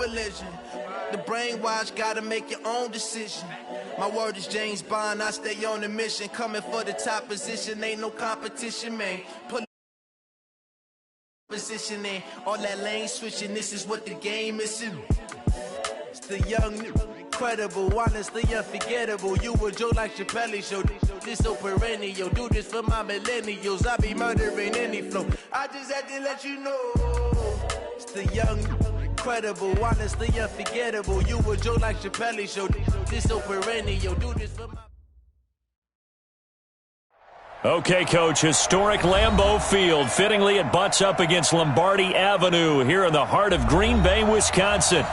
religion. The brainwash, gotta make your own decision. My word is James Bond, I stay on the mission. Coming for the top position, ain't no competition, man. Put position in, all that lane switching, this is what the game is. It's the young, incredible, honestly unforgettable. You a joke like Chappelle show, this so perennial. Do this for my millennials, I be murdering any flow. I just had to let you know. It's the young, incredible, honestly unforgettable. You a joke like Chappelle show, this so perennial. Do this for my... Okay, Coach, historic Lambeau Field. Fittingly, it butts up against Lombardi Avenue here in the heart of Green Bay, Wisconsin.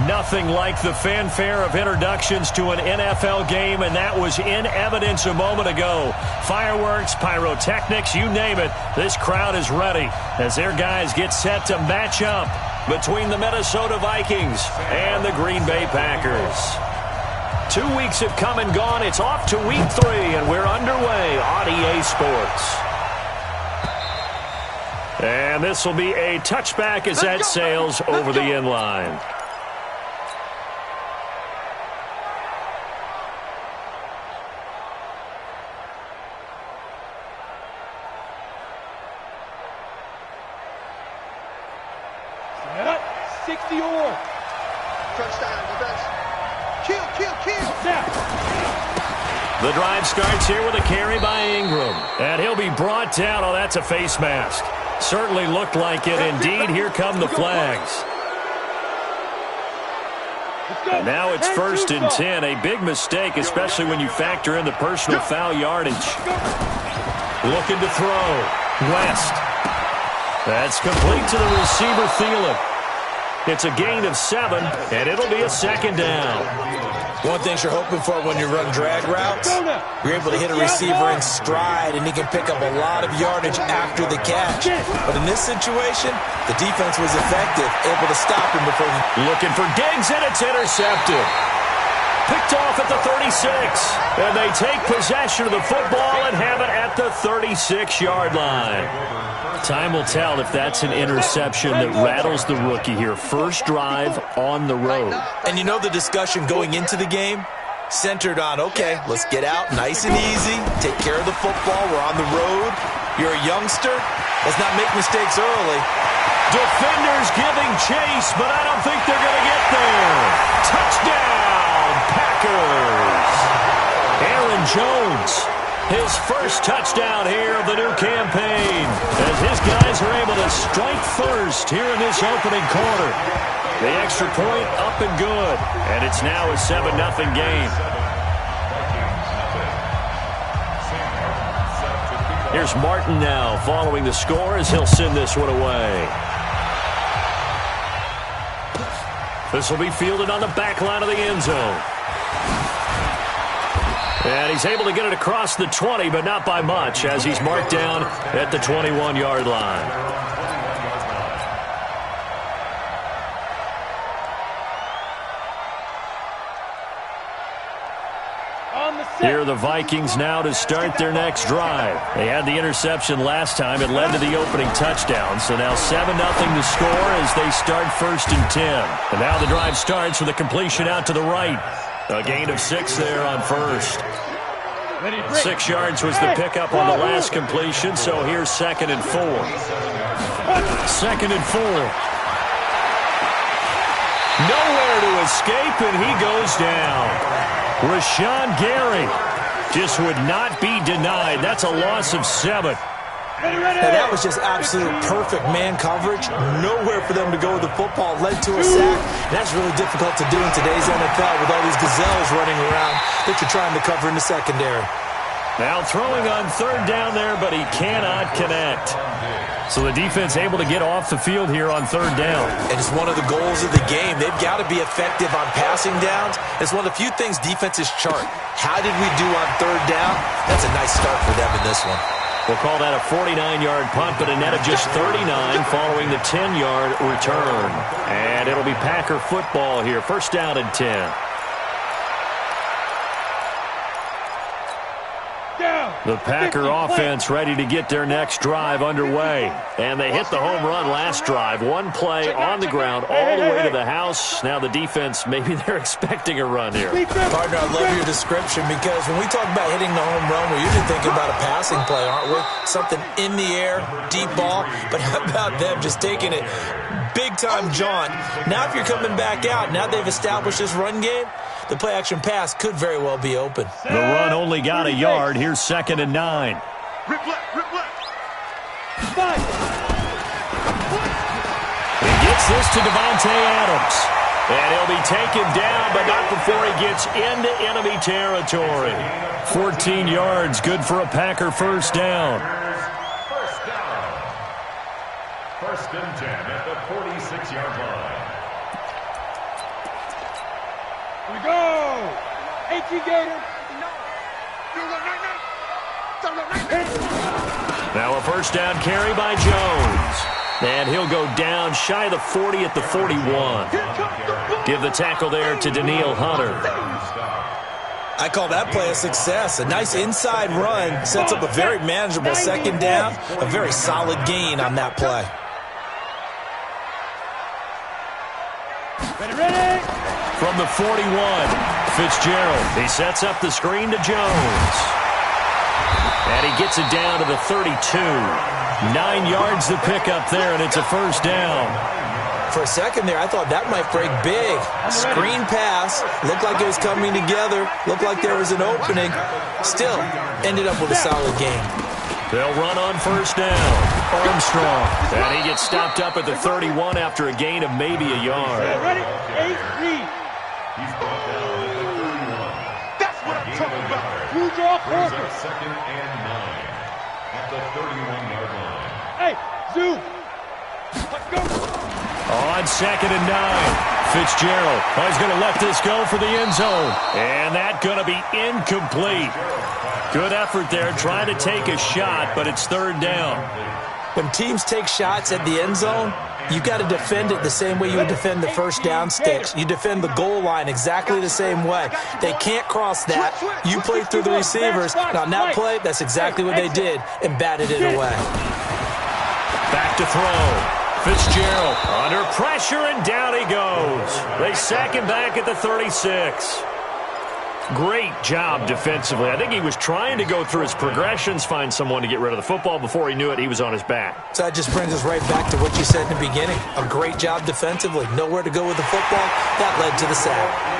Nothing like the fanfare of introductions to an NFL game, and that was in evidence a moment ago. Fireworks, pyrotechnics, you name it. This crowd is ready as their guys get set to match up between the Minnesota Vikings and the Green Bay Packers. 2 weeks have come and gone. It's off to week 3, and we're underway on EA Sports. And this will be a touchback as that sails over the end line. Set up, 60-or. Touchdown, defense. Kill. The drive starts here with a carry by Ingram. And he'll be brought down. Oh, that's a face mask. Certainly looked like it. Indeed, here come the flags. And now it's 1st and 10. A big mistake, especially when you factor in the personal foul yardage. Looking to throw. West. That's complete to the receiver, Thielen. It's a gain of 7, and it'll be a 2nd down. One thing you're hoping for when you run drag routes, you're able to hit a receiver in stride, and he can pick up a lot of yardage after the catch. But in this situation, the defense was effective, able to stop him before he... Looking for Diggs, and it's intercepted. Picked off at the 36, and they take possession of the football and have it at the 36-yard line. Time will tell if that's an interception that rattles the rookie here. First drive on the road. And you know the discussion going into the game? Centered on, okay, let's get out nice and easy, take care of the football, we're on the road. You're a youngster, let's not make mistakes early. Defenders giving chase, but I don't think they're going to get there. Touchdown, Packers. Aaron Jones. His first touchdown here of the new campaign as his guys are able to strike first here in this opening quarter. The extra point up and good, and it's now a 7-0 game. Here's Martin now following the score as he'll send this one away. This will be fielded on the back line of the end zone. And he's able to get it across the 20, but not by much, as he's marked down at the 21-yard line. Here are the Vikings now to start their next drive. They had the interception last time. It led to the opening touchdown. So now 7-0 to score as they start 1st and 10. And now the drive starts with a completion out to the right. A gain of 6 there on first. 6 yards was the pickup on the last completion, so here's 2nd and 4. 2nd and 4. Nowhere to escape, and he goes down. Rashawn Gary just would not be denied. That's a loss of 7. Now, that was just absolute perfect man coverage. Nowhere for them to go with the football. Led to a sack. That's really difficult to do in today's NFL with all these gazelles running around that you're trying to cover in the secondary. Now throwing on 3rd down there, but he cannot connect. So the defense able to get off the field here on 3rd down. And it's one of the goals of the game. They've got to be effective on passing downs. It's one of the few things defenses chart. How did we do on 3rd down? That's a nice start for them in this one. We'll call that a 49-yard punt, but a net of just 39 following the 10-yard return. And it'll be Packer football here. 1st down and 10. Down. The Packer offense ready to get their next drive underway. And they hit the home run last drive. One play on the ground all the way to the house. Now the defense, maybe they're expecting a run here. Partner, I love your description because when we talk about hitting the home run, we're usually thinking about a passing play, aren't we? Something in the air, deep ball. But how about them just taking it big-time jaunt? Now if you're coming back out, now they've established this run game, the play-action pass could very well be open. The run only got a yard. Here's 2nd and 9. Rip left. He gets this to Devontae Adams. And he'll be taken down, but not before he gets into enemy territory. 14 yards, good for a Packer first down. First and 10 at the 46-yard line. Here we go. 18 Gator. Now a first down carry by Jones. And he'll go down shy of the 40 at the 41. Give the tackle there to Daniil Hunter. I call that play a success. A nice inside run sets up a very manageable second down. A very solid gain on that play. Ready. From the 41, Fitzgerald. He sets up the screen to Jones. And he gets it down to the 32. 9 yards to pick up there, and it's a first down. For a second there, I thought that might break big. Screen pass. Looked like it was coming together. Looked like there was an opening. Still, ended up with a solid game. They'll run on first down. Armstrong. And he gets stopped up at the 31 after a gain of maybe a yard. Ready? 8-3. He's brought down at the 31. That's what I'm talking about. Blue draw Brings corner. up 2nd and 9 at the 31-yard line. Hey, zoom. Let's go. On 2nd and 9, Fitzgerald. Oh, he's going to let this go for the end zone. And that's going to be incomplete. Good effort there, trying to take a shot, but it's 3rd down. When teams take shots at the end zone, you've got to defend it the same way you would defend the first down sticks. You defend the goal line exactly the same way. They can't cross that. You play through the receivers. And on that play, that's exactly what they did and batted it away. Back to throw. Fitzgerald under pressure, and down he goes. They sack him back at the 36. Great job defensively. I think he was trying to go through his progressions, find someone to get rid of the football. Before he knew it, he was on his back. So that just brings us right back to what you said in the beginning. A great job defensively. Nowhere to go with the football. That led to the sack.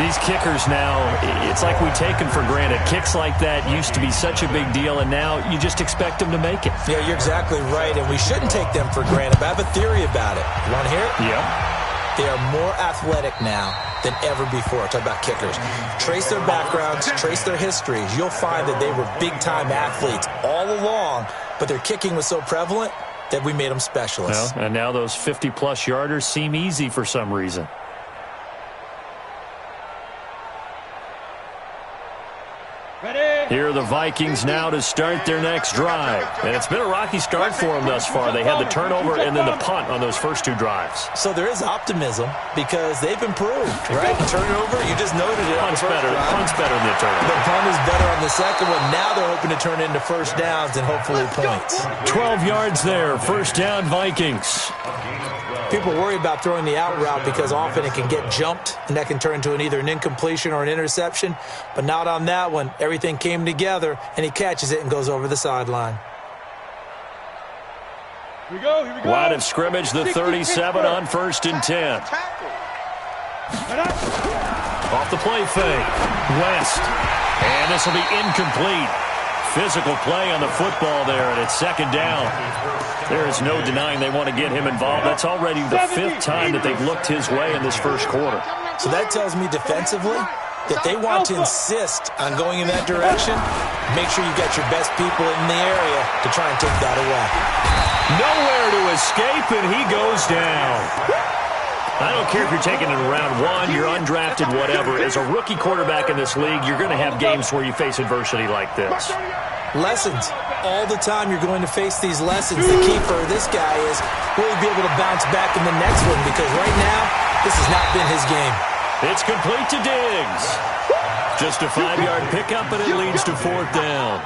These kickers now, it's like we take them for granted. Kicks like that used to be such a big deal, and now you just expect them to make it. Yeah, you're exactly right, and we shouldn't take them for granted. But I have a theory about it. You want to hear it? Yep. They are more athletic now than ever before. Talk about kickers. Trace their backgrounds, trace their histories. You'll find that they were big-time athletes all along, but their kicking was so prevalent that we made them specialists. Well, and now those 50-plus yarders seem easy for some reason. Here are the Vikings now to start their next drive. And it's been a rocky start for them thus far. They had the turnover and then the punt on those first 2 drives. So there is optimism because they've improved, right? Turnover, you just noted it. Punt's better than the turnover. The punt is better on the second one. Now they're hoping to turn into first downs and hopefully points. 12 yards there. First down, Vikings. People worry about throwing the out route because often it can get jumped, and that can turn into either an incompletion or an interception. But not on that one. Everything came together, and he catches it and goes over the sideline. Here we go. Line of scrimmage, the 37 on 1st and 10. Off the play fake. West. And this will be incomplete. Physical play on the football there, and it's 2nd down. There is no denying they want to get him involved. That's already the 5th time that they've looked his way in this first quarter. So that tells me defensively that they want to insist on going in that direction. Make sure you got your best people in the area to try and take that away. Nowhere to escape, and he goes down. I don't care if you're taking it in round 1, you're undrafted, whatever. As a rookie quarterback in this league, you're going to have games where you face adversity like this. Lessons. All the time you're going to face these lessons. The key for this guy is will he be able to bounce back in the next one, because right now, this has not been his game. It's complete to Diggs. Just a 5-yard pickup, and it leads to 4th down.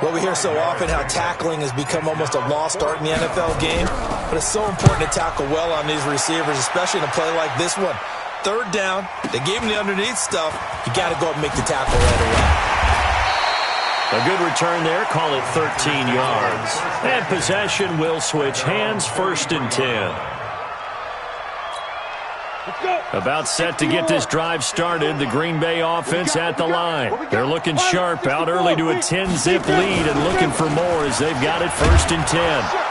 Well, we hear so often how tackling has become almost a lost art in the NFL game, but it's so important to tackle well on these receivers, especially in a play like this one. 3rd down, they gave him the underneath stuff. You got to go up and make the tackle right away. A good return there, call it 13 yards. And possession will switch hands, 1st and 10. About set to get this drive started. The Green Bay offense at the line. They're looking sharp, out early to a 10-zip lead and looking for more as they've got it 1st and 10.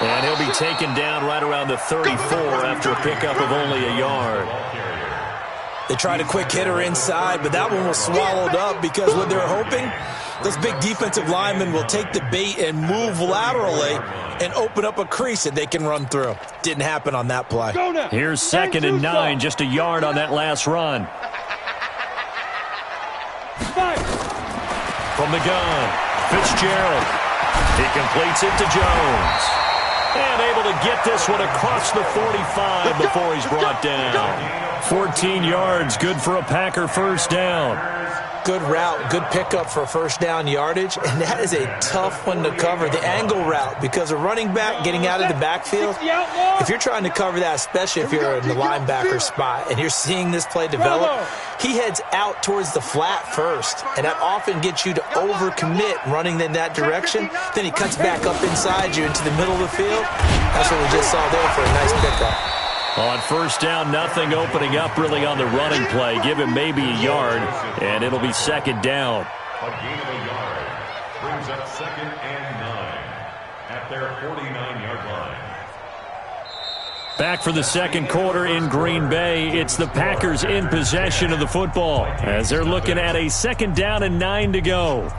And he'll be taken down right around the 34 after a pickup of only a yard. They tried a quick hitter inside, but that one was swallowed up because what they're hoping, those big defensive linemen will take the bait and move laterally and open up a crease that they can run through. Didn't happen on that play. Here's 2nd and 9, just a yard on that last run. From the gun, Fitzgerald. He completes it to Jones. And able to get this one across the 45 before he's brought down. 14 yards, good for a Packer 1st down. Good route, good pickup for 1st down yardage, and that is a tough one to cover, the angle route, because a running back getting out of the backfield, if you're trying to cover that, especially if you're in the linebacker spot and you're seeing this play develop, he heads out towards the flat first, and that often gets you to overcommit running in that direction. Then he cuts back up inside you into the middle of the field. That's what we just saw there for a nice pickup. On 1st down, nothing opening up really on the running play. Give him maybe a yard, and it'll be 2nd down. A gain of a yard brings up 2nd and 9 at their 49-yard line. Back for the 2nd quarter in Green Bay. It's the Packers in possession of the football as they're looking at a 2nd down and 9 to go.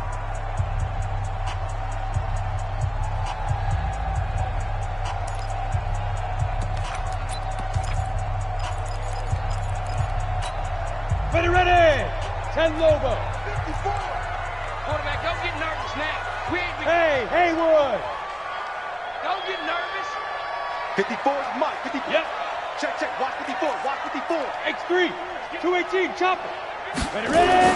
Ready! 10 Lobo. 54. Quarterback, don't get nervous now. Hey, Haywood. Don't get nervous. 54 is Mike. 54. Yep. Check. Watch 54. Watch 54. X3. 218. Chopper. Ready?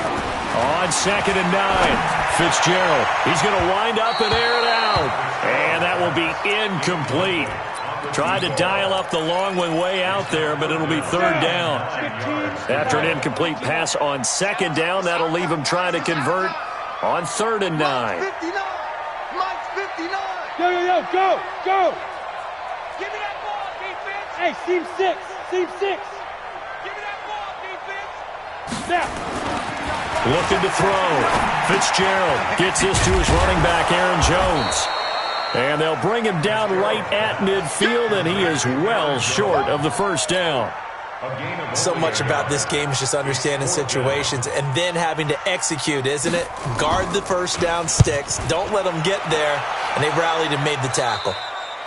On 2nd and 9. Fitzgerald. He's going to wind up and air it out. And that will be incomplete. Tried to dial up the long one way out there, but it'll be 3rd down. After an incomplete pass on 2nd down, that'll leave him trying to convert on 3rd and 9. 59. Mike's 59. Go. Give me that ball, defense. Hey, seam 6. Give me that ball, defense. Snap. Looking to throw. Fitzgerald gets this to his running back, Aaron Jones. And they'll bring him down right at midfield, and he is well short of the 1st down. So much about this game is just understanding situations and then having to execute, isn't it? Guard the 1st down sticks. Don't let them get there. And they rallied and made the tackle.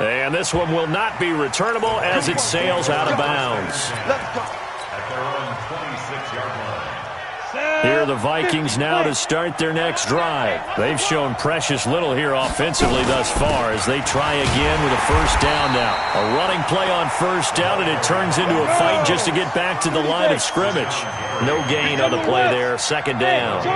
And this one will not be returnable as it sails out of bounds. Let's go. At their own 26-yard line. Here are the Vikings now to start their next drive. They've shown precious little here offensively thus far as they try again with a 1st down now. A running play on 1st down, and it turns into a fight just to get back to the line of scrimmage. No gain on the play there, 2nd down.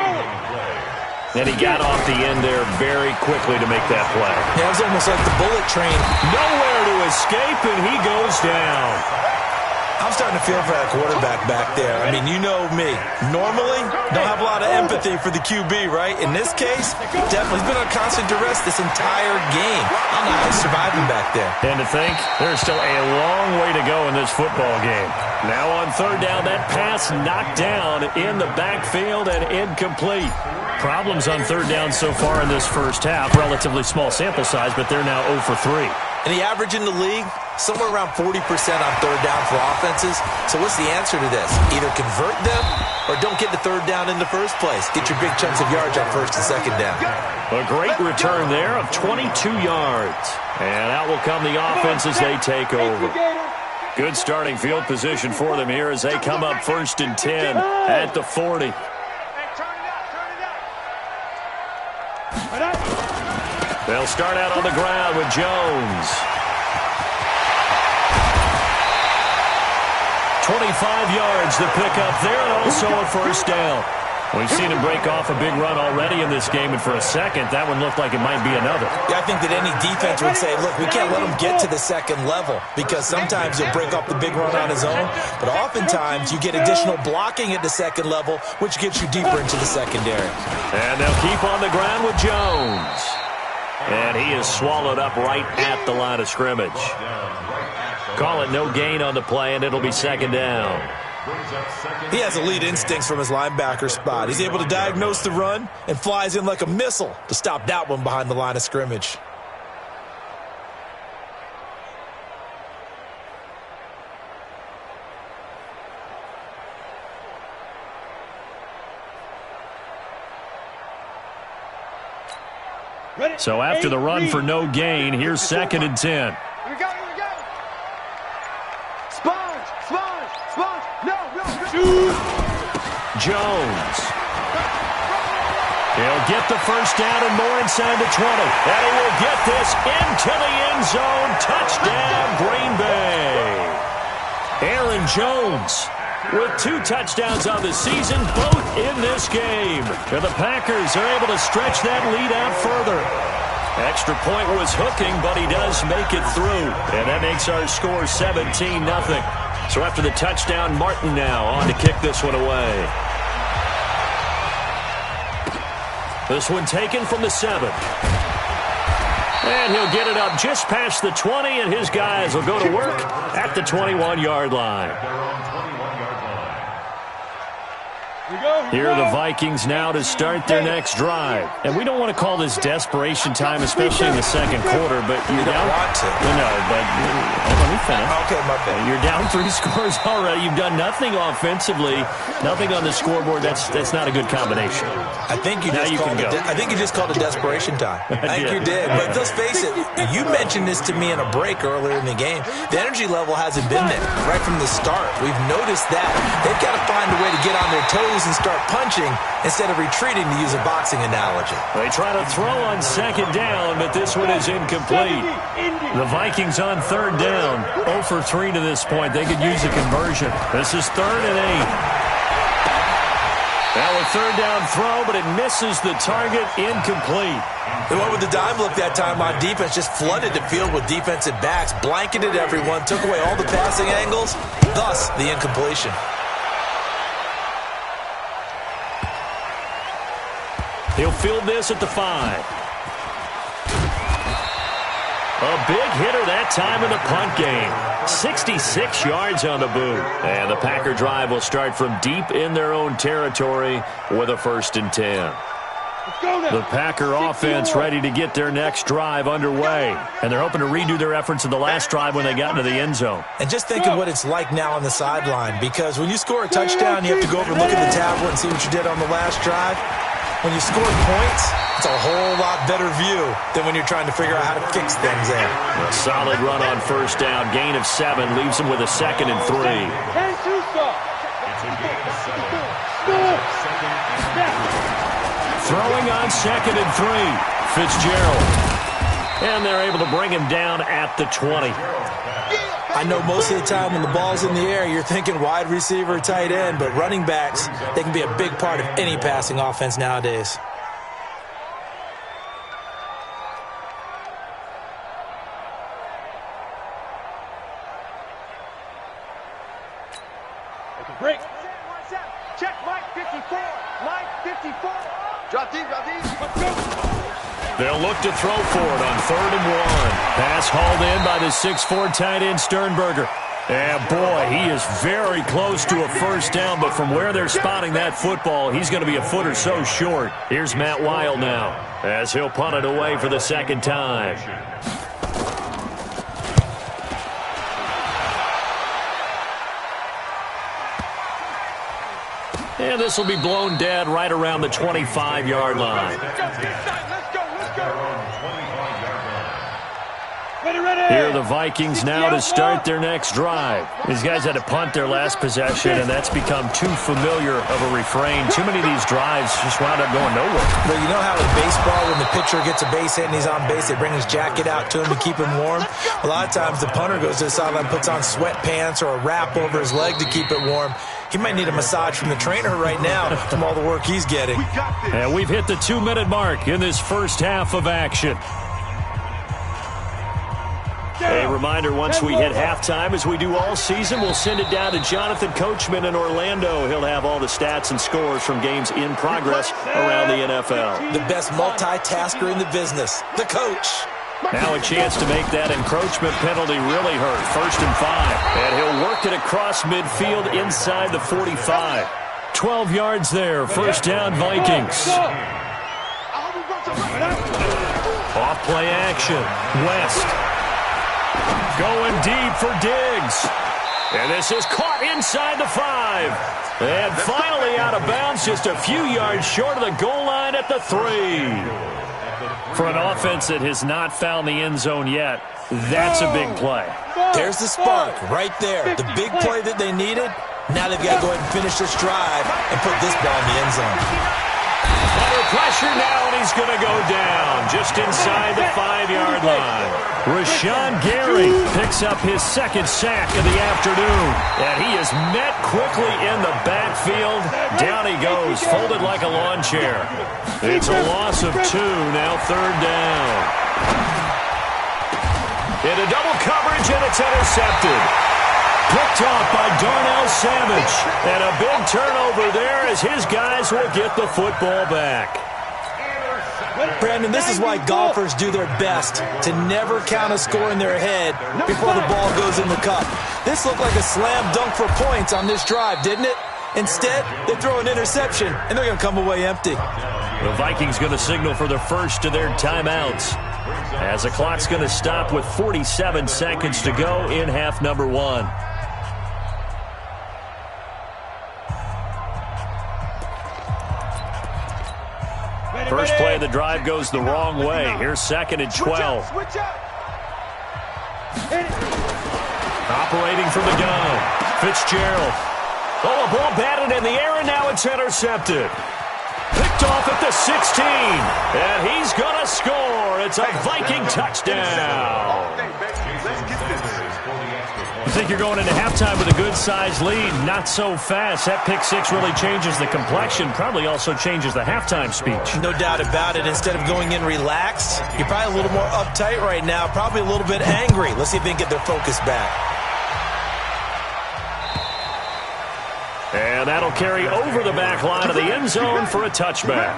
And he got off the end there very quickly to make that play. Yeah, it was almost like the bullet train. Nowhere to escape, and he goes down. I'm starting to feel for that quarterback back there. I mean, you know me. Normally, don't have a lot of empathy for the QB, right? In this case, definitely. He's been on constant duress this entire game. I don't know how he's surviving back there. And to think, there's still a long way to go in this football game. Now on 3rd down, that pass knocked down in the backfield and incomplete. Problems on 3rd down so far in this 1st half. Relatively small sample size, but they're now 0 for 3. And the average in the league, somewhere around 40% on 3rd down for offenses. So what's the answer to this? Either convert them or don't get the 3rd down in the first place. Get your big chunks of yards on 1st and 2nd down. A great return there of 22 yards. And out will come the offense as they take over. Good starting field position for them here as they come up 1st and 10 at the 40. They'll start out on the ground with Jones. 25 yards to pick up there, and also a first down. We've seen him break off a big run already in this game, and for a second, that one looked like it might be another. Yeah, I think that any defense would say, look, we can't let him get to the second level, because sometimes he'll break off the big run on his own, but oftentimes you get additional blocking at the second level, which gets you deeper into the secondary. And they'll keep on the ground with Jones. And he is swallowed up right at the line of scrimmage. Call it no gain on the play, and it'll be second down. He has elite instincts from his linebacker spot. He's able to diagnose the run and flies in like a missile to stop that one behind the line of scrimmage. So after the run for no gain, here's 2nd and 10. Here we go, here we go. Sponge, sponge, sponge. No. Jones. He'll get the first down and more inside the 20. And he will get this into the end zone. Touchdown, Green Bay. Aaron Jones with 2 touchdowns on the season, both in this game. And the Packers are able to stretch that lead out further. Extra point was hooking, but he does make it through. And that makes our score 17-0. So after the touchdown, Martin now on to kick this one away. This one taken from the 7. And he'll get it up just past the 20, and his guys will go to work at the 21-yard line. Here are the Vikings now to start their next drive. And we don't want to call this desperation time, especially in the second quarter, but you're down. Want to. No, but let me finish. Okay, my bad. You're down 3 scores already. You've done nothing offensively, nothing on the scoreboard. That's not a good combination. I think you just called it desperation time. I think you did. But let's face it, you mentioned this to me in a break earlier in the game. The energy level hasn't been there right from the start. We've noticed that. They've got to find a way to get on their toes and start punching instead of retreating, to use a boxing analogy. They try to throw on 2nd down, but this one is incomplete. The Vikings on 3rd down, 0 for 3 to this point. They could use a conversion. This is 3rd and 8. Now a 3rd down throw, but it misses the target, incomplete. They went with the dime look that time on defense, just flooded the field with defensive backs, blanketed everyone, took away all the passing angles, thus the incompletion. He'll field this at the 5. A big hitter that time in the punt game. 66 yards on the boot. And the Packer drive will start from deep in their own territory with a 1st and 10. The Packer offense ready to get their next drive underway. And they're hoping to redo their efforts in the last drive when they got into the end zone. And just think of what it's like now on the sideline, because when you score a touchdown, you have to go over and look at the tablet and see what you did on the last drive. When you score points, it's a whole lot better view than when you're trying to figure out how to fix things there. A solid run on 1st down. Gain of 7 leaves him with a 2nd and 3. Throwing on 2nd and 3. Fitzgerald. And they're able to bring him down at the 20. I know most of the time when the ball's in the air, you're thinking wide receiver, tight end, but running backs, they can be a big part of any passing offense nowadays. Break. Check Mike 54. Mike 54. Drop deep, drop deep. Let's go. They'll look to throw for it on 3rd and 1. Pass hauled in by the 6'4" tight end Sternberger. And boy, he is very close to a 1st down, but from where they're spotting that football, he's going to be a foot or so short. Here's Matt Weil now, as he'll punt it away for the 2nd time. And this will be blown dead right around the 25-yard line. Here are the Vikings now to start their next drive. These guys had to punt their last possession, and that's become too familiar of a refrain. Too many of these drives just wound up going nowhere. But you know how in baseball, when the pitcher gets a base hit and he's on base, they bring his jacket out to him to keep him warm? A lot of times the punter goes to the sideline, puts on sweatpants or a wrap over his leg to keep it warm. He might need a massage from the trainer right now from all the work he's getting. And we've hit the 2-minute mark in this first half of action. A reminder, once we hit halftime, as we do all season, we'll send it down to Jonathan Coachman in Orlando. He'll have all the stats and scores from games in progress around the NFL. The best multitasker in the business, the coach. Now a chance to make that encroachment penalty really hurt. 1st and 5. And he'll work it across midfield inside the 45. 12 yards there. First down, Vikings. Off play action. West. Going deep for Diggs. And this is caught inside the 5. And finally out of bounds, just a few yards short of the goal line at the 3. For an offense that has not found the end zone yet, that's a big play. There's the spark right there. The big play that they needed. Now they've got to go ahead and finish this drive and put this ball in the end zone. Under pressure now, and he's going to go down just inside the 5-yard line. Rashawn Gary picks up his 2nd sack of the afternoon, and he is met quickly in the backfield. Down he goes, folded like a lawn chair. It's a loss of 2, now 3rd down. Into double coverage, and it's intercepted. Picked off by Darnell Savage. And a big turnover there as his guys will get the football back. Brandon, this is why golfers do their best to never count a score in their head before the ball goes in the cup. This looked like a slam dunk for points on this drive, didn't it? Instead, they throw an interception, and they're going to come away empty. The Vikings going to signal for the first of their timeouts, as the clock's going to stop with 47 seconds to go in half number 1. First play of the drive goes the wrong way. Here's 2nd and 12. Operating from the gun, Fitzgerald. Oh, a ball batted in the air, and now it's intercepted. Picked off at the 16, and he's going to score. It's a Viking touchdown. You think you're going into halftime with a good-sized lead. Not so fast. That pick 6 really changes the complexion, probably also changes the halftime speech. No doubt about it. Instead of going in relaxed, you're probably a little more uptight right now, probably a little bit angry. Let's see if they can get their focus back. And that'll carry over the back line of the end zone for a touchback.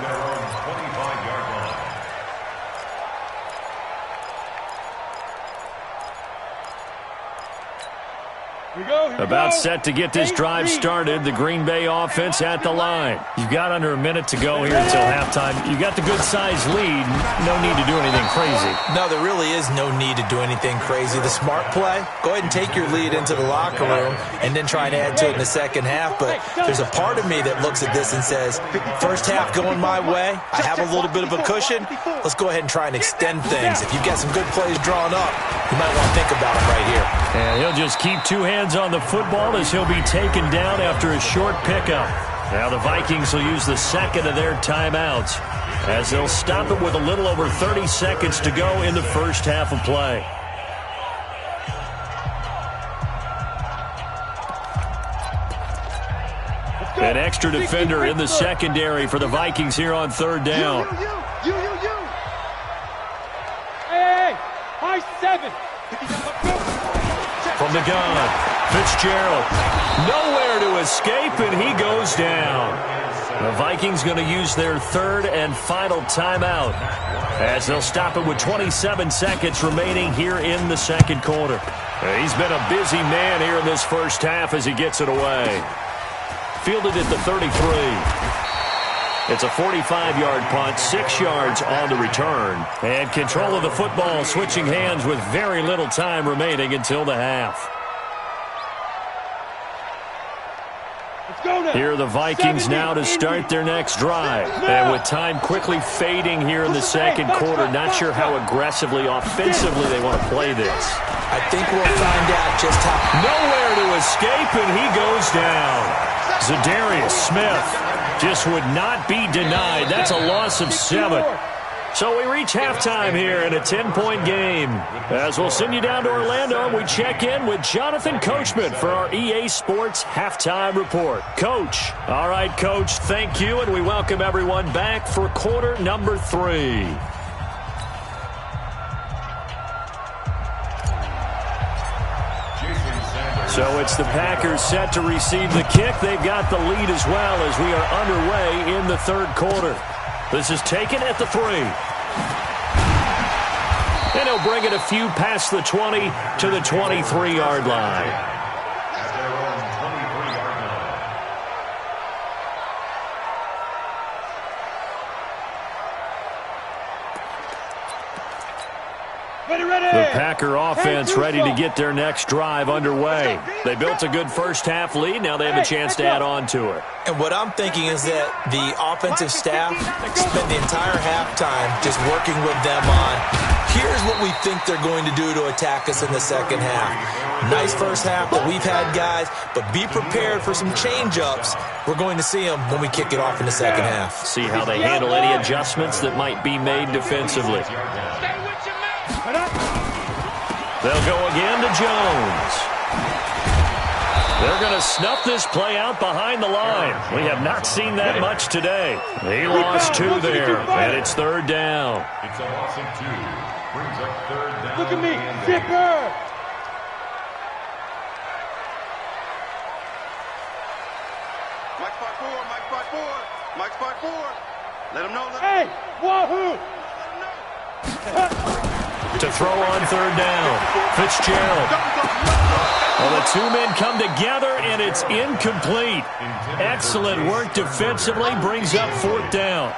About set to get this drive started. The Green Bay offense at the line. You've got under a minute to go here until halftime. You've got the good-sized lead. No need to do anything crazy. No, there really is no need to do anything crazy. The smart play, go ahead and take your lead into the locker room and then try and add to it in the second half. But there's a part of me that looks at this and says, first half going my way, I have a little bit of a cushion. Let's go ahead and try and extend things. If you've got some good plays drawn up, you might want to think about them right here. And he'll just keep 2 hands on the football as he'll be taken down after a short pickup. Now the Vikings will use the 2nd of their timeouts as they'll stop it with a little over 30 seconds to go in the first half of play. An extra defender in the secondary for the Vikings here on 3rd down. Hey, high 7. From the gun, Fitzgerald, nowhere to escape, and he goes down. The Vikings going to use their 3rd and final timeout as they'll stop it with 27 seconds remaining here in the 2nd quarter. He's been a busy man here in this first half as he gets it away. Fielded at the 33. It's a 45-yard punt, 6 yards on the return. And control of the football switching hands with very little time remaining until the half. Here are the Vikings now to start their next drive. And with time quickly fading here in the second quarter, not sure how aggressively, offensively they want to play this. I think we'll find out just how. Nowhere to escape, and he goes down. Zadarius Smith just would not be denied. That's a loss of 7. So we reach halftime here in a 10-point game. As we'll send you down to Orlando, we check in with Jonathan Coachman for our EA Sports Halftime Report. Coach. All right, Coach, thank you, and we welcome everyone back for quarter number 3. So it's the Packers set to receive the kick. They've got the lead as well as we are underway in the third quarter. This is taken at the 3. And he'll bring it a few past the 20 to the 23-yard line. At their own 23-yard line. The Packer offense ready to get their next drive underway. They built a good first-half lead. Now they have a chance to add on to it. And what I'm thinking is that the offensive staff spend the entire halftime just working with them on, here's what we think they're going to do to attack us in the second half. Nice first half that we've had, guys, but be prepared for some change-ups. We're going to see them when we kick it off in the second half. See how they handle any adjustments that might be made defensively. They'll go again to Jones. They're going to snuff this play out behind the line. We have not seen that much today. He lost 2 there, and it's third down. It's a loss of 2. Brings up third down. Look at me, Zipper! Mike spot 4, Mike spot 4, Mike spot 4. Let him know. Hey, Wahoo! To throw on third down, Fitzgerald. Well, the 2 men come together, and it's incomplete. Excellent work defensively, brings up 4th down.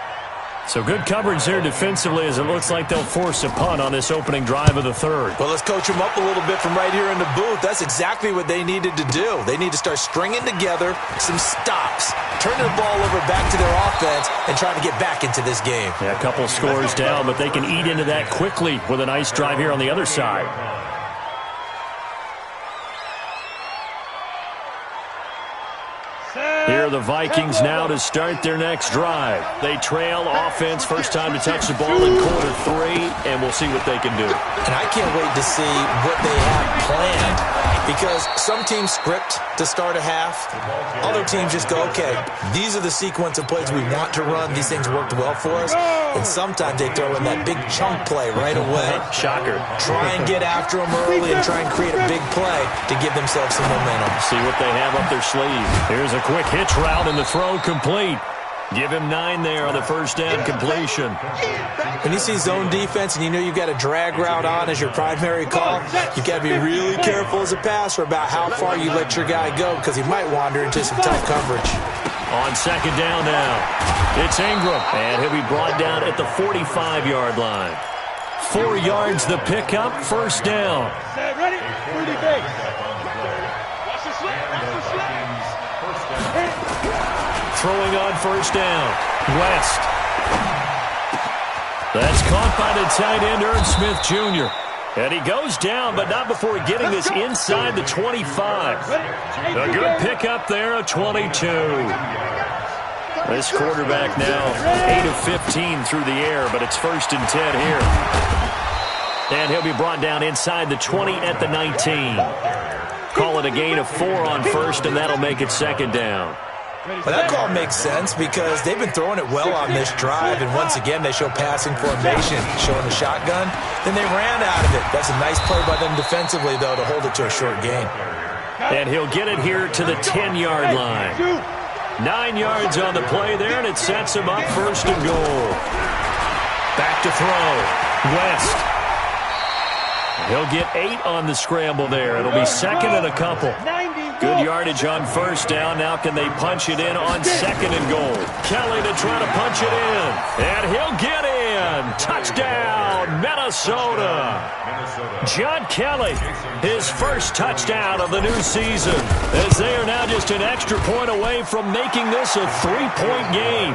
So good coverage there defensively as it looks like they'll force a punt on this opening drive of the third. Well, let's coach them up a little bit from right here in the booth. That's exactly what they needed to do. They need to start stringing together some stops, turning the ball over back to their offense, and trying to get back into this game. Yeah, a couple scores down, but they can eat into that quickly with a nice drive here on the other side. Here are the Vikings now to start their next drive. They trail offense, first time to touch the ball in quarter 3, and we'll see what they can do. And I can't wait to see what they have planned, because some teams script to start a half. Other teams just go, okay, these are the sequence of plays we want to run. These things worked well for us. And sometimes they throw in that big chunk play right away. Shocker. Try and get after them early and try and create a big play to give themselves some momentum. See what they have up their sleeve. Here's a quick hitch route and the throw complete. Give him 9 there on the first down completion. When you see zone defense and you know you've got a drag route on as your primary call, you've got to be really careful as a passer about how far you let your guy go, because he might wander into some tough coverage. On second down now, it's Ingram, and he'll be brought down at the 45-yard line. 4 yards the pickup, first down. Ready? Rudy Bates. Watch the slip. Watch the slip. Throwing on first down, West. That's caught by the tight end, Irv Smith Jr. And he goes down, but not before getting this inside the 25. A good pickup there, a 22. This quarterback now 8 of 15 through the air, but it's 1st and 10 here. And he'll be brought down inside the 20 at the 19. Call it a gain of 4 on first, and that'll make it second down. Well, that call makes sense because they've been throwing it well on this drive, and once again they show passing formation, showing the shotgun. Then they ran out of it. That's a nice play by them defensively, though, to hold it to a short gain. And he'll get it here to the 10-yard line. 9 yards on the play there, and it sets him up 1st and goal. Back to throw. West. He'll get 8 on the scramble there. It'll be 2nd and a couple. Good yardage on first down. Now can they punch it in on second and goal? Kelly to try to punch it in. And he'll get in. Touchdown, Minnesota. John Kelly, his first touchdown of the new season, as they are now just an extra point away from making this a 3-point game.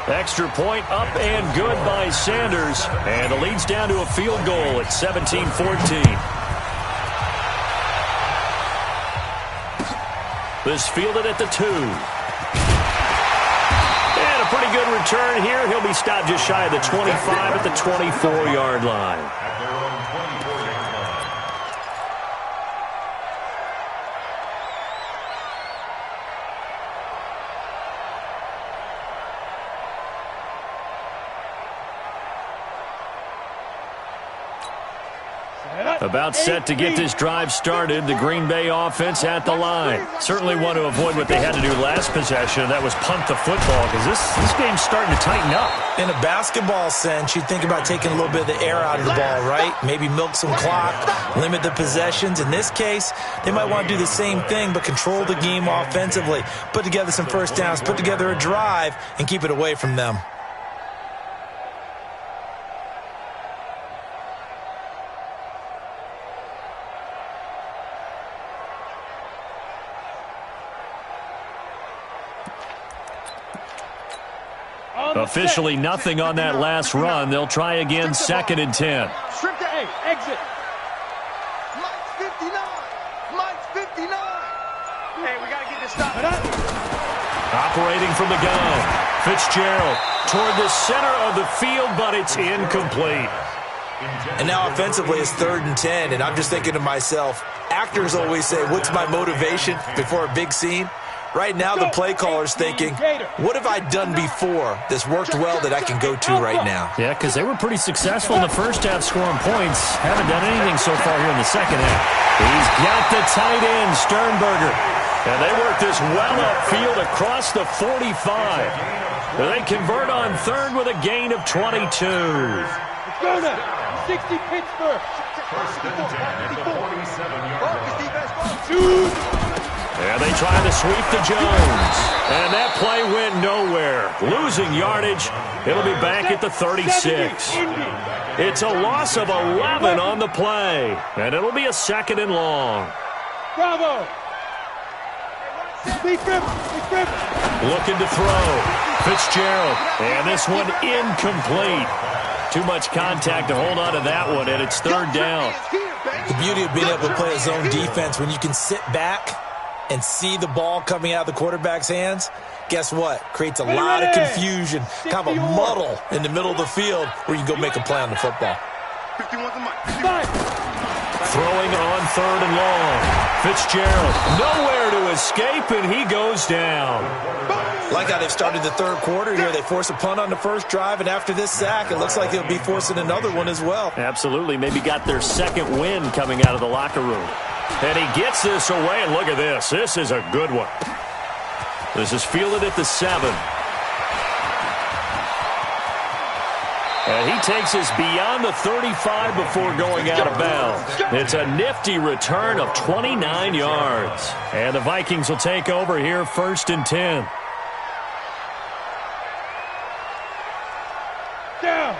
Extra point up and good by Sanders. And it leads down to a field goal at 17-14. This fielded at the 2. And a pretty good return here. He'll be stopped just shy of the 25 at the 24-yard line. At their own 24-yard line. About set to get this drive started. The Green Bay offense at the line. Certainly want to avoid what they had to do last possession. That was punt the football, because this game's starting to tighten up. In a basketball sense, you'd think about taking a little bit of the air out of the ball, right? Maybe milk some clock, limit the possessions. In this case, they might want to do the same thing, but control the game offensively. Put together some first downs, put together a drive, and keep it away from them. Officially nothing on that last run. They'll try again, 2nd and 10. Strip to 8. Exit. Mike's 59. Mike's 59. Hey, we got to get this stop. Operating from the gun. Fitzgerald toward the center of the field, but it's incomplete. And now offensively it's 3rd and 10, and I'm just thinking to myself, actors always say, what's my motivation before a big scene? Right now, the play caller's thinking, what have I done before that's worked well that I can go to right now? Yeah, because they were pretty successful in the first half scoring points. Haven't done anything so far here in the second half. He's got the tight end, Sternberger. And they work this well upfield across the 45. They convert on 3rd with a gain of 22. Let's go now. 60 Pittsburgh. First and 10 at the 47-yard line. Shoot. And they try to sweep to Jones. And that play went nowhere. Losing yardage. It'll be back at the 36. It's a loss of 11 on the play. And it'll be a 2nd and long. Bravo. Looking to throw. Fitzgerald. And this one incomplete. Too much contact to hold on to that one, and it's 3rd down. The beauty of being able to play a zone defense, when you can sit back and see the ball coming out of the quarterback's hands, guess what? Creates a lot of confusion, kind of a muddle in the middle of the field where you can go make a play on the football. Throwing on 3rd and long. Fitzgerald nowhere to escape, and he goes down. Like how they've started the 3rd quarter here. They force a punt on the first drive, and after this sack, it looks like they'll be forcing another one as well. Absolutely. Maybe got their 2nd win coming out of the locker room. And he gets this away, and look at this. This is a good one. This is fielded at the 7. And he takes us beyond the 35 before going out of bounds. It's a nifty return of 29 yards. And the Vikings will take over here, 1st and 10.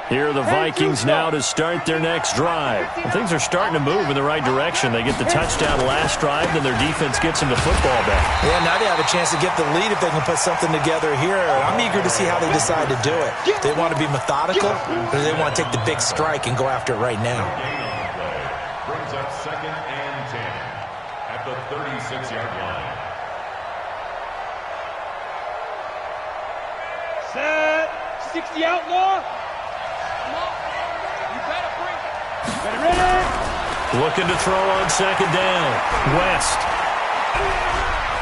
Here are the Vikings now to start their next drive. And things are starting to move in the right direction. They get the touchdown last drive, then their defense gets them the football back. Yeah, now they have a chance to get the lead if they can put something together here. I'm eager to see how they decide to do it. Do they want to be methodical, or do they want to take the big strike and go after it right now? Brings up 2nd and 10 at the 36-yard line. Set. 60 outlaw. Looking to throw on 2nd down. West.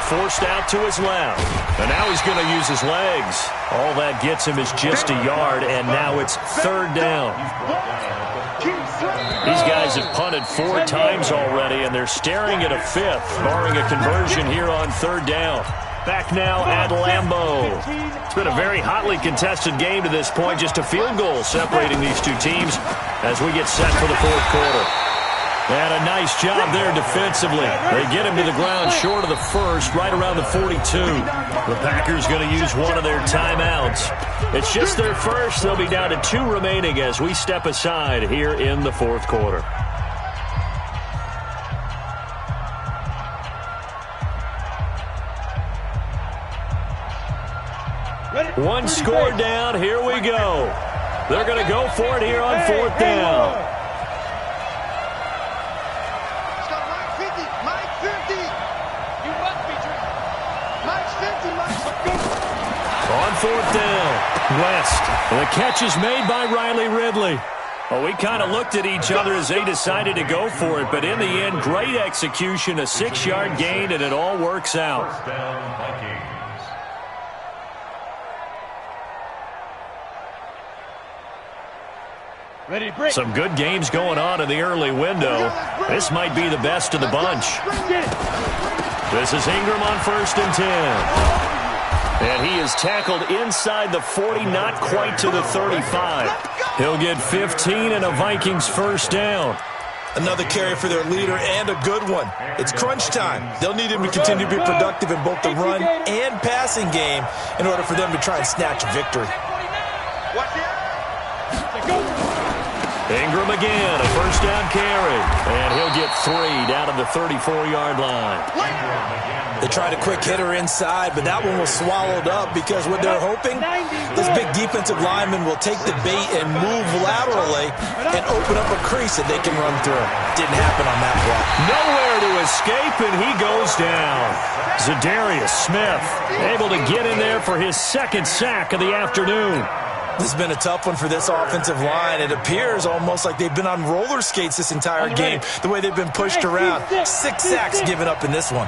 Forced out to his left. And now he's going to use his legs. All that gets him is just a yard, and now it's 3rd down. These guys have punted 4 times already, and they're staring at a 5th, barring a conversion here on 3rd down. Back now at Lambeau. It's been a very hotly contested game to this point. Just a field goal separating these two teams as we get set for the 4th quarter. And a nice job there defensively. They get him to the ground short of the first, right around the 42. The Packers going to use one of their timeouts. It's just their first. They'll be down to 2 remaining as we step aside here in the fourth quarter. One score down. Here we go. They're going to go for it here on 4th down. On 4th down, West. The catch is made by Riley Ridley. Well, we kind of looked at each other as they decided to go for it, but in the end, great execution, a 6-yard gain, and it all works out. Some good games going on in the early window. This might be the best of the bunch. This is Ingram on 1st and 10. And he is tackled inside the 40, not quite to the 35. He'll get 15 and a Vikings first down. Another carry for their leader and a good one. It's crunch time. They'll need him to continue to be productive in both the run and passing game in order for them to try and snatch a victory. Ingram again, a first down carry. And he'll get 3 down to the 34-yard line. They tried a quick hitter inside, but that one was swallowed up because what they're hoping, this big defensive lineman will take the bait and move laterally and open up a crease that they can run through. Didn't happen on that play. Nowhere to escape, and he goes down. Zadarius Smith able to get in there for his 2nd sack of the afternoon. This has been a tough one for this offensive line. It appears almost like they've been on roller skates this entire game, the way they've been pushed around. 6 sacks given up in this one.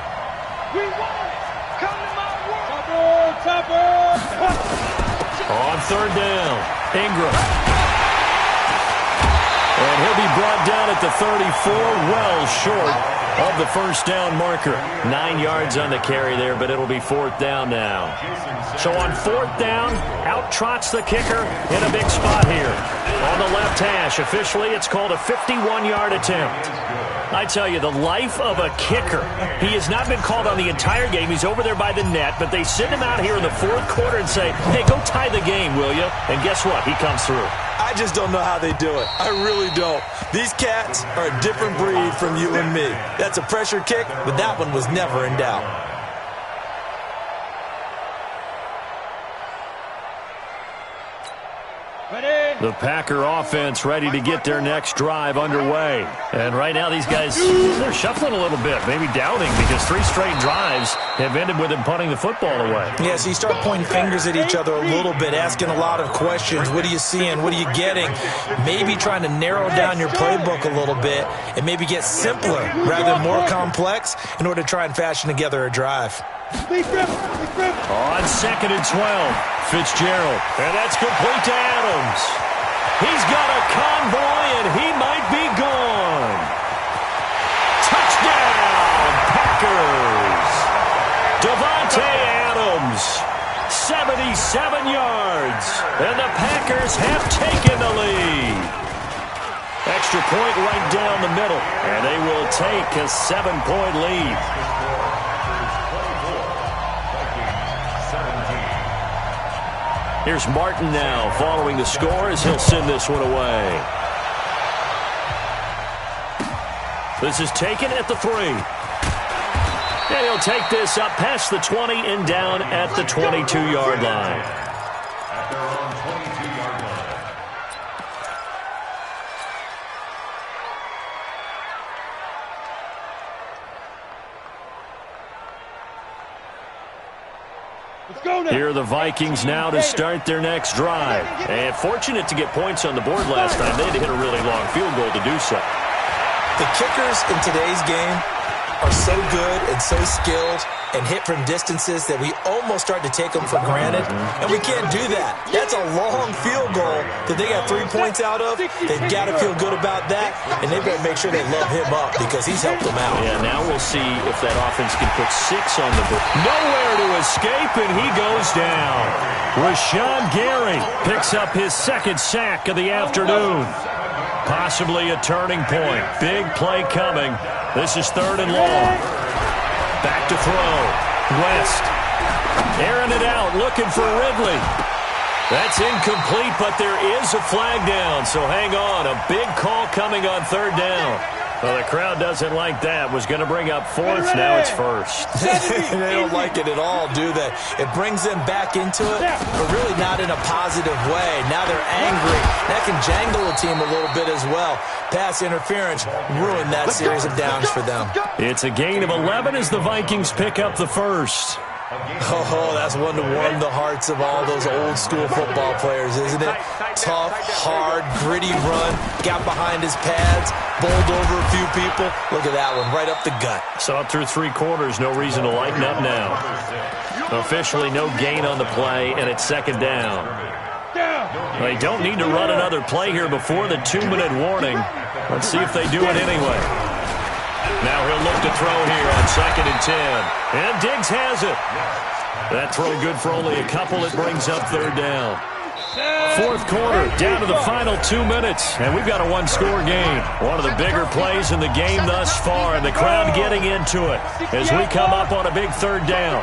On 3rd down, Ingram. And he'll be brought down at the 34, well short of the first down marker. 9 yards on the carry there, but it'll be 4th down now. So on 4th down, out trots the kicker in a big spot here. On the left hash, officially it's called a 51-yard attempt. I tell you, the life of a kicker. He has not been called on the entire game. He's over there by the net, but they send him out here in the 4th quarter and say, hey, go tie the game, will you? And guess what? He comes through. I just don't know how they do it. I really don't. These cats are a different breed from you and me. That's a pressure kick, but that one was never in doubt. The Packer offense ready to get their next drive underway. And right now these guys, they're shuffling a little bit, maybe doubting, because 3 straight drives have ended with them punting the football away. Yeah, so you start pointing fingers at each other a little bit, asking a lot of questions. What are you seeing? What are you getting? Maybe trying to narrow down your playbook a little bit and maybe get simpler rather than more complex in order to try and fashion together a drive. On 2nd and 12, Fitzgerald. And that's complete to Adams. He's got a convoy, and he might be gone. Touchdown, Packers. Davante Adams, 77 yards. And the Packers have taken the lead. Extra point right down the middle, and they will take a 7-point lead. Here's Martin now following the score as he'll send this one away. This is taken at the 3. And he'll take this up past the 20 and down at the 22-yard line. At their own 22-yard line. Here are the Vikings now to start their next drive. And fortunate to get points on the board last time. They had to hit a really long field goal to do so. The kickers in today's game are so good and so skilled and hit from distances that we almost start to take them for granted, and we can't do that. That's a long field goal that they got 3 points out of. They've got to feel good about that, and they've got to make sure they love him up because he's helped them out. Yeah, now we'll see if that offense can put 6 on the board. Nowhere to escape, and he goes down. Rashawn Gary picks up his 2nd sack of the afternoon. Possibly a turning point. Big play coming. This is 3rd and long. Back to throw. West. Airing it out, looking for Ridley. That's incomplete, but there is a flag down, so hang on. A big call coming on 3rd down. Well, the crowd doesn't like that. Was going to bring up 4th, now it's 1st. They don't like it at all, do they? It brings them back into it, but really not in a positive way. Now they're angry. That can jangle a team a little bit as well. Pass interference ruined that series of downs for them. It's a gain of 11 as the Vikings pick up the 1st. Oh, that's one to warm the hearts of all those old-school football players, isn't it? Tough, hard, gritty run, got behind his pads, bowled over a few people. Look at that one, right up the gut. Saw it through 3 quarters, no reason to lighten up now. Officially no gain on the play, and it's 2nd down. They don't need to run another play here before the 2-minute warning. Let's see if they do it anyway. Now he'll look to throw here on 2nd and 10. And Diggs has it. That throw good for only a couple. It brings up 3rd down. 4th quarter, down to the final 2 minutes. And we've got a 1-score game. One of the bigger plays in the game thus far. And the crowd getting into it as we come up on a big 3rd down.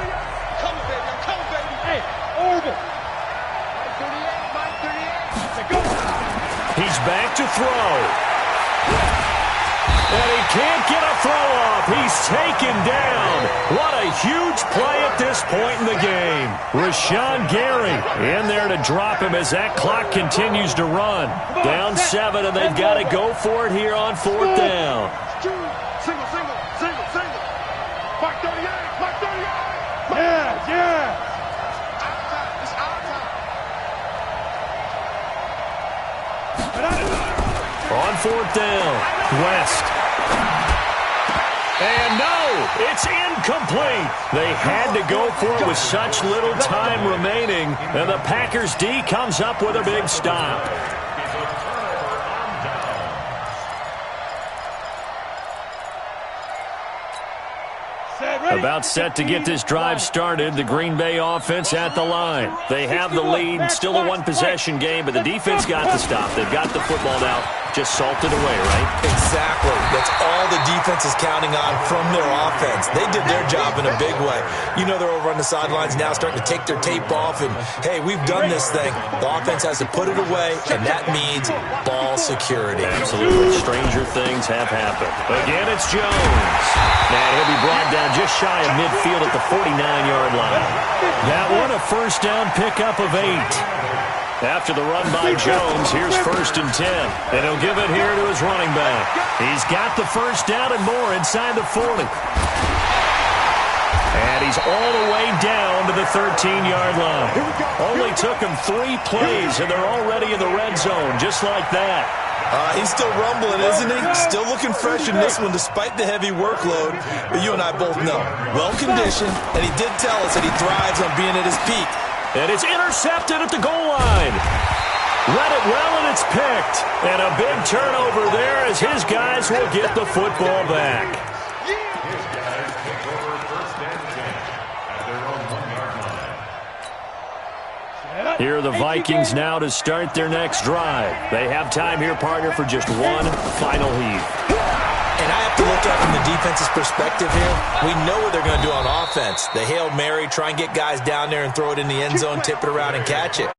Come on, baby. Come on, baby. Hey, over. 38. He's back to throw. And he can't get a throw off. He's taken down. What a huge play at this point in the game. Rashawn Gary in there to drop him as that clock continues to run. Down 7, and they've got to go for it here on 4th down. Single. Mark 38. Yeah. It's our time. On 4th down, West. And no, it's incomplete. They had to go for it with such little time remaining. And the Packers D comes up with a big stop. About set to get this drive started. The Green Bay offense at the line. They have the lead. Still a 1-possession game, but the defense got the stop. They've got the football now. Just salted away, right? Exactly. That's all the defense is counting on from their offense. They did their job in a big way. You know they're over on the sidelines now starting to take their tape off, and, hey, we've done this thing. The offense has to put it away, and that means ball security. Absolutely. Stranger things have happened. Again, it's Jones. And he'll be brought down just shy of midfield at the 49-yard line. That one, a 1st down pickup of 8. After the run by Jones, here's 1st and 10. And he'll give it here to his running back. He's got the 1st down and more inside the 40. And he's all the way down to the 13-yard line. Only took him 3 plays, and they're already in the red zone, just like that. He's still rumbling, isn't he? Still looking fresh in this one despite the heavy workload. But you and I both know, well-conditioned, and he did tell us that he thrives on being at his peak. And it's intercepted at the goal line. Read it well, and it's picked. And a big turnover there as his guys will get the football back. His guys take over 1st and 10 at their own 1-yard line. Here are the Vikings now to start their next drive. They have time here, partner, for just one final heave. And I have to look at it from the defense's perspective here. We know what they're going to do on offense. The Hail Mary, try and get guys down there and throw it in the end zone, tip it around and catch it.